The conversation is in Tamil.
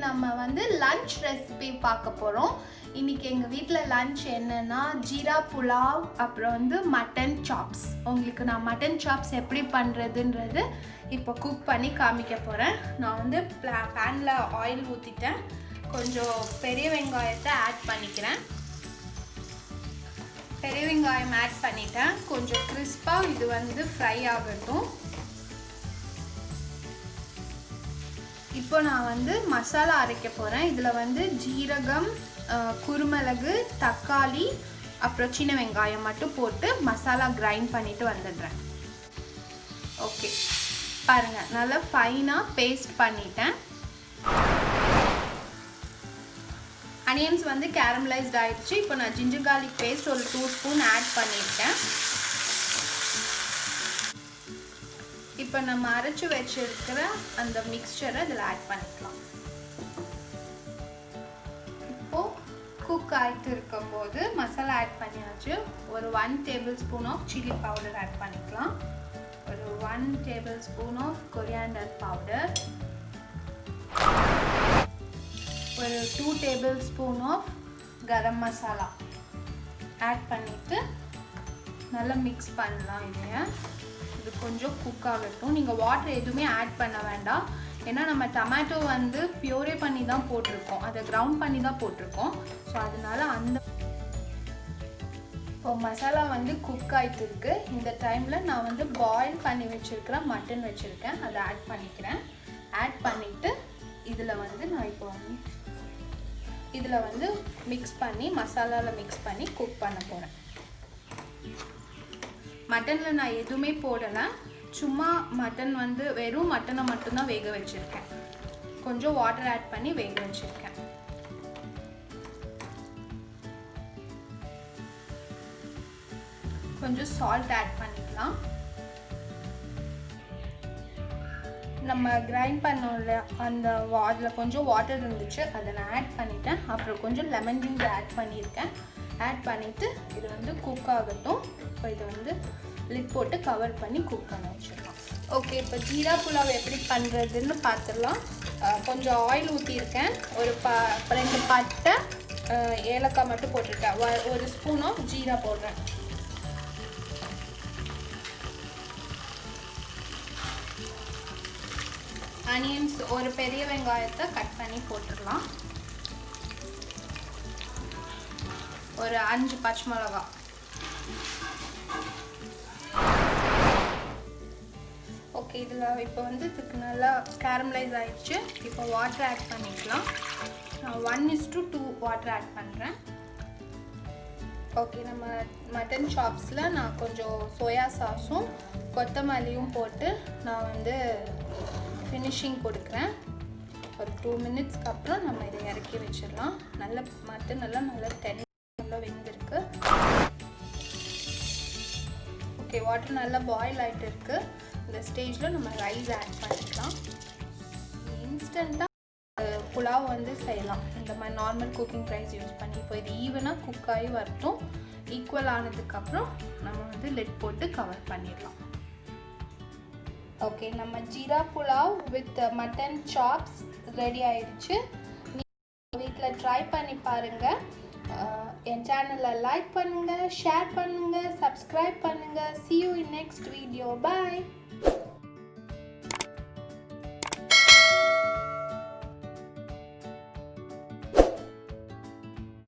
நம்ம வந்து லஞ்ச் ரெசிபி பார்க்க போகிறோம். இன்றைக்கி எங்கள் வீட்டில் லஞ்ச் என்னென்னா ஜீரா புலாவ், அப்புறம் வந்து மட்டன் சாப்ஸ். உங்களுக்கு நான் மட்டன் சாப்ஸ் எப்படி பண்ணுறதுன்றது இப்போ குக் பண்ணி காமிக்க போகிறேன். நான் வந்து பேனில் ஆயில் ஊற்றிட்டேன். கொஞ்சம் பெரிய வெங்காயத்தை ஆட் பண்ணிக்கிறேன். பெரிய வெங்காயம் ஆட் பண்ணிட்டேன். கொஞ்சம் கிறிஸ்பாக இது வந்து ஃப்ரை ஆகட்டும். இப்போ நான் வந்து மசாலா அரைக்க போகிறேன். இதில் வந்து ஜீரகம், குருமிளகு, தக்காளி, அப்புறம் சின்ன வெங்காயம் மட்டும் போட்டு மசாலா கிரைண்ட் பண்ணிவிட்டு வந்துடுறேன். ஓகே, பாருங்கள், நல்லா ஃபைனாக பேஸ்ட் பண்ணிட்டேன். அனியன்ஸ் வந்து கேரமலைஸ்ட் ஆகிடுச்சு. இப்போ நான் ஜிஞ்சர் கார்லிக் பேஸ்ட் ஒரு 2 ஸ்பூன் ஆட் பண்ணியிருக்கேன். இப்போ நம்ம அரைச்சி வச்சிருக்கிற அந்த மிக்சரை இதில் ஆட் பண்ணிக்கலாம். இப்போது குக் ஆகிட்டு இருக்கும்போது மசாலா ஆட் பண்ணியாச்சு. ஒரு 1 tablespoon of chilli powder add பண்ணிக்கலாம். ஒரு 1 tablespoon of coriander powder, ஒரு 2 tablespoon of garam masala add பண்ணிவிட்டு நல்லா மிக்ஸ் பண்ணலாம். இது கொஞ்சம் குக் ஆகட்டும். நீங்கள் வாட்டர் எதுவுமே ஆட் பண்ண வேண்டாம். ஏன்னா நம்ம டொமேட்டோ வந்து பியூரே பண்ணி தான் போட்டிருக்கோம், அதை கிரவுண்ட் பண்ணி தான் போட்டிருக்கோம். ஸோ அதனால இப்போ மசாலா வந்து குக் ஆகிட்டு இருக்கு. இந்த டைமில் நான் வந்து பாயில் பண்ணி வச்சுருக்கிற மட்டன் வச்சுருக்கேன், அதை ஆட் பண்ணிக்கிறேன். ஆட் பண்ணிவிட்டு இதில் வந்து நான் இப்போ இதில் வந்து மிக்ஸ் பண்ணி மசாலாவில் மிக்ஸ் பண்ணி குக் பண்ண போகிறேன். மட்டனில் நான் எதுவுமே போடலை, சும்மா மட்டன் வந்து வெறும் மட்டனை மட்டும்தான் வேக வச்சுருக்கேன். கொஞ்சம் வாட்டர் ஆட் பண்ணி வேக வச்சுருக்கேன். கொஞ்சம் சால்ட் ஆட் பண்ணிக்கலாம். நம்ம கிரைண்ட் பண்ணோம்ல அந்த அதில் கொஞ்சம் வாட்டர் இருந்துச்சு, அதை நான் ஆட் பண்ணிட்டேன். அப்புறம் கொஞ்சம் லெமன் ஜூஸ் ஆட் பண்ணியிருக்கேன். ஆட் பண்ணிவிட்டு இது வந்து குக் ஆகட்டும். இப்போ இதை வந்து லிட் போட்டு கவர் பண்ணி குக் பண்ண வச்சுக்கலாம். ஓகே, இப்போ ஜீரா புலாவ் எப்படி பண்ணுறதுன்னு பார்த்துடலாம். கொஞ்சம் ஆயில் ஊற்றியிருக்கேன். ஒரு 2 பட்டை, ஏலக்காய் மட்டும் போட்டிருக்கேன். 1 ஸ்பூன் ஆஃப் ஜீரா போடுறேன். ஆனியன்ஸ் ஒரு பெரிய வெங்காயத்தை கட் பண்ணி போட்டுடலாம். ஒரு 5 பச்சை மிளகாய். ஓகே, இதில் இப்போ வந்து இதுக்கு நல்லா கேரமலைஸ் ஆகிடுச்சு. இப்போ வாட்டர் ஆட் பண்ணிக்கலாம். நான் 1:2 வாட்டர் ஆட் பண்ணுறேன். ஓகே, நம்ம மட்டன் சாப்ஸில் நான் கொஞ்சம் சோயா சாஸும் கொத்தமல்லியும் போட்டு நான் வந்து ஃபினிஷிங் கொடுக்குறேன். ஒரு 2 மினிட்ஸ்க்கு அப்புறம் நம்ம இதை இறக்கி வச்சிடலாம். மட்டன் நல்லா நல்லா வெந்திருக்கு. ஓகே, வாட்டர் நல்லா பாயில் ஆகிட்டு இருக்கு. இந்த ஸ்டேஜில் நம்ம ரைஸ் ஆட் பண்ணிக்கலாம். இன்ஸ்டண்ட்டாக புலாவ் வந்து செய்யலாம் இந்த மாதிரி நார்மல் குக்கிங் ரைஸ் யூஸ் பண்ணி. இப்போ இது ஈவனாக குக் ஆகி வரட்டும். ஈக்குவல் ஆனதுக்கப்புறம் நம்ம வந்து லிட் போட்டு கவர் பண்ணிடலாம். ஓகே, நம்ம jeera pulao with mutton chops ready ஆயிடுச்சு. நீங்கள் வீட்டில் ட்ரை பண்ணி பாருங்கள். என் சேனலை லைக் பண்ணுங்கள், ஷேர் பண்ணுங்கள், சப்ஸ்கிரைப் பண்ணுங்கள். See you in next video. Bye.